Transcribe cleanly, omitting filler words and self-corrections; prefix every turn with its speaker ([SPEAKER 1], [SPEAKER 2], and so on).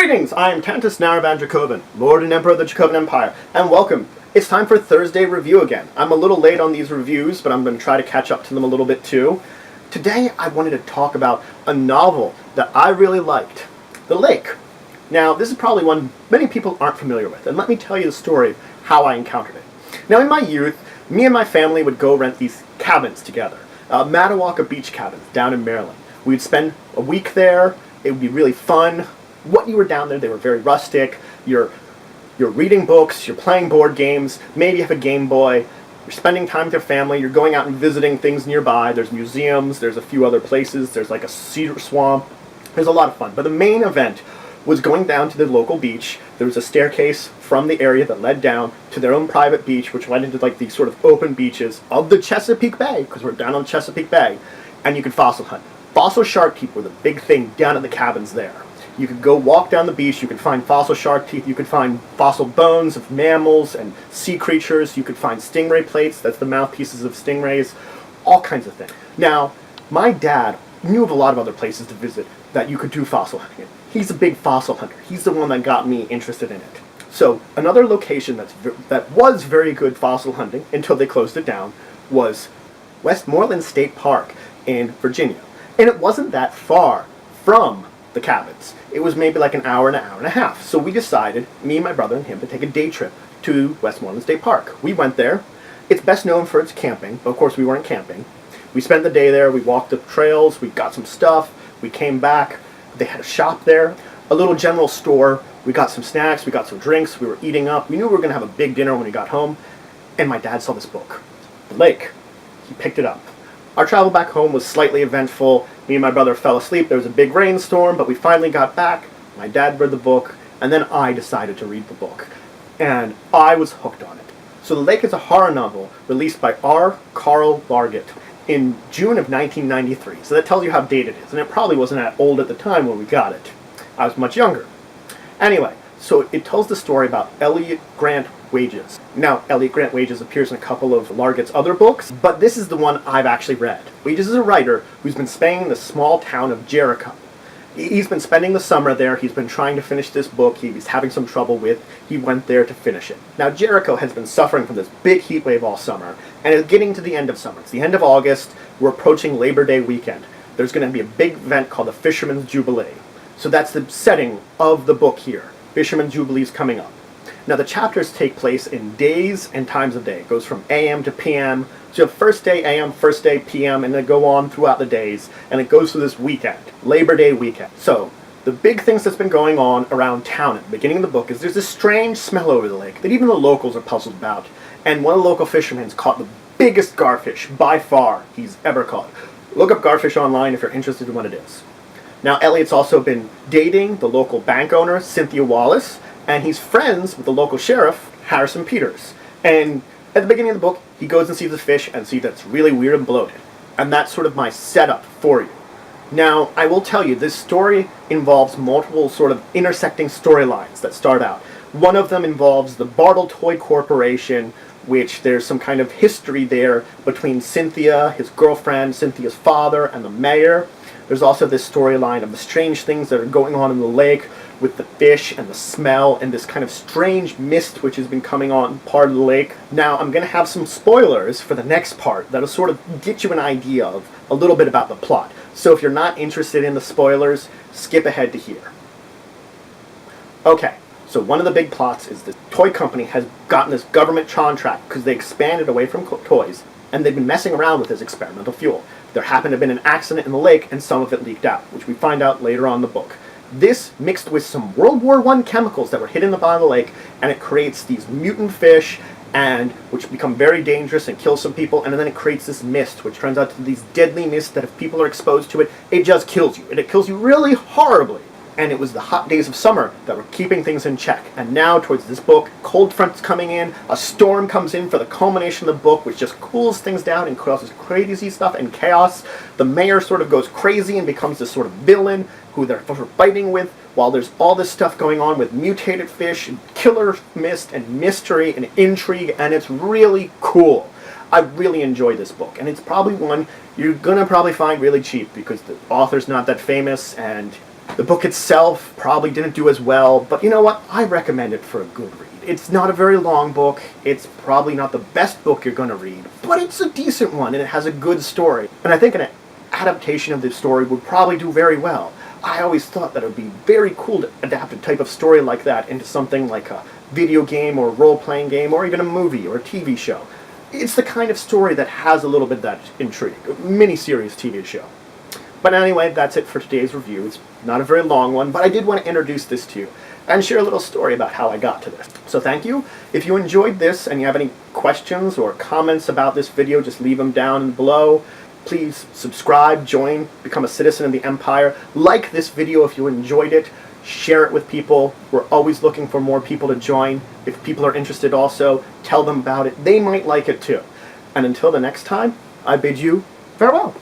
[SPEAKER 1] Greetings! I am Tantus Naravan Dracovin, Lord and Emperor of the Dracovin Empire, and welcome! It's time for Thursday review again. I'm a little late on these reviews, but I'm going to try to catch up to them a little bit too. Today I wanted to talk about a novel that I really liked, The Lake. Now, this is probably one many people aren't familiar with, and let me tell you the story of how I encountered it. Now, in my youth, me and my family would go rent these cabins together, Matawaka Beach cabins down in Maryland. We'd spend a week there. It would be really fun. When you were down there, they were very rustic. You're reading books, you're playing board games, maybe you have a Game Boy, you're spending time with your family, you're going out and visiting things nearby. There's museums, there's a few other places, there's like a cedar swamp. There's a lot of fun. But the main event was going down to the local beach. There was a staircase from the area that led down to their own private beach, which went into like these sort of open beaches of the Chesapeake Bay, because we're down on Chesapeake Bay, and you could fossil hunt. Fossil shark teeth were the big thing down at the cabins there. You could go walk down the beach, you could find fossil shark teeth, you could find fossil bones of mammals and sea creatures, you could find stingray plates, that's the mouthpieces of stingrays, all kinds of things. Now, my dad knew of a lot of other places to visit that you could do fossil hunting. He's a big fossil hunter. He's the one that got me interested in it. So, another location that was very good fossil hunting, until they closed it down, was Westmoreland State Park in Virginia. And it wasn't that far from the cabins. It was maybe like an hour and a half. So we decided, me, my brother, and him, to take a day trip to Westmoreland State Park. We went there. It's best known for its camping, but of course we weren't camping. We spent the day there, we walked the trails, we got some stuff, we came back. They had a shop there, a little general store. We got some snacks, we got some drinks, we were eating up. We knew we were going to have a big dinner when we got home. And my dad saw this book, The Lake. He picked it up. Our travel back home was slightly eventful. Me and my brother fell asleep. There was a big rainstorm, but we finally got back. My dad read the book, and then I decided to read the book. And I was hooked on it. So The Lake is a horror novel released by R. Carl Largett in June of 1993. So that tells you how dated it is. And it probably wasn't that old at the time when we got it. I was much younger. Anyway, so it tells the story about Elliot Grant Wages. Now, Elliot Grant Wages appears in a couple of Largett's other books, but this is the one I've actually read. Wages is a writer who's been staying in the small town of Jericho. He's been spending the summer there. He's been trying to finish this book he's having some trouble with. He went there to finish it. Now, Jericho has been suffering from this big heat wave all summer, and it's getting to the end of summer. It's the end of August. We're approaching Labor Day weekend. There's going to be a big event called the Fisherman's Jubilee. So that's the setting of the book here. Fisherman's Jubilee is coming up. Now, the chapters take place in days and times of day. It goes from AM to PM. So you have first day AM, first day PM, and then go on throughout the days. And it goes through this weekend, Labor Day weekend. So the big things that's been going on around town at the beginning of the book is there's this strange smell over the lake that even the locals are puzzled about. And one of the local fishermen's caught the biggest garfish by far he's ever caught. Look up garfish online if you're interested in what it is. Now, Elliot's also been dating the local bank owner, Cynthia Wallace, and he's friends with the local sheriff, Harrison Peters. And at the beginning of the book, he goes and sees the fish and sees that it's really weird and bloated. And that's sort of my setup for you. Now, I will tell you, this story involves multiple sort of intersecting storylines that start out. One of them involves the Bartle Toy Corporation, which there's some kind of history there between Cynthia, his girlfriend, Cynthia's father, and the mayor. There's also this storyline of the strange things that are going on in the lake with the fish and the smell and this kind of strange mist which has been coming on part of the lake. Now, I'm going to have some spoilers for the next part that'll sort of get you an idea of a little bit about the plot. So if you're not interested in the spoilers, skip ahead to here. Okay, so one of the big plots is the toy company has gotten this government contract because they expanded away from toys, and they've been messing around with this experimental fuel. There happened to have been an accident in the lake, and some of it leaked out, which we find out later on in the book. This mixed with some World War I chemicals that were hid in the bottom of the lake, and it creates these mutant fish, and which become very dangerous and kill some people, and then it creates this mist, which turns out to be these deadly mists that if people are exposed to it, it just kills you. And it kills you really horribly. And it was the hot days of summer that were keeping things in check. And now, towards this book, cold front's coming in, a storm comes in for the culmination of the book, which just cools things down and causes crazy stuff and chaos. The mayor sort of goes crazy and becomes this sort of villain who they're fighting with, while there's all this stuff going on with mutated fish, and killer mist, and mystery, and intrigue, and it's really cool. I really enjoyed this book, and it's probably one you're gonna probably find really cheap because the author's not that famous, and The book itself probably didn't do as well, but you know what? I recommend it for a good read. It's not a very long book, it's probably not the best book you're going to read, but it's a decent one and it has a good story. And I think an adaptation of this story would probably do very well. I always thought that it would be very cool to adapt a type of story like that into something like a video game or role-playing game or even a movie or a TV show. It's the kind of story that has a little bit of that intrigue, a mini-series TV show. But anyway, that's it for today's review. It's not a very long one, but I did want to introduce this to you and share a little story about how I got to this. So thank you. If you enjoyed this and you have any questions or comments about this video, just leave them down below. Please subscribe, join, become a citizen of the Empire. Like this video if you enjoyed it. Share it with people. We're always looking for more people to join. If people are interested also, tell them about it. They might like it too. And until the next time, I bid you farewell.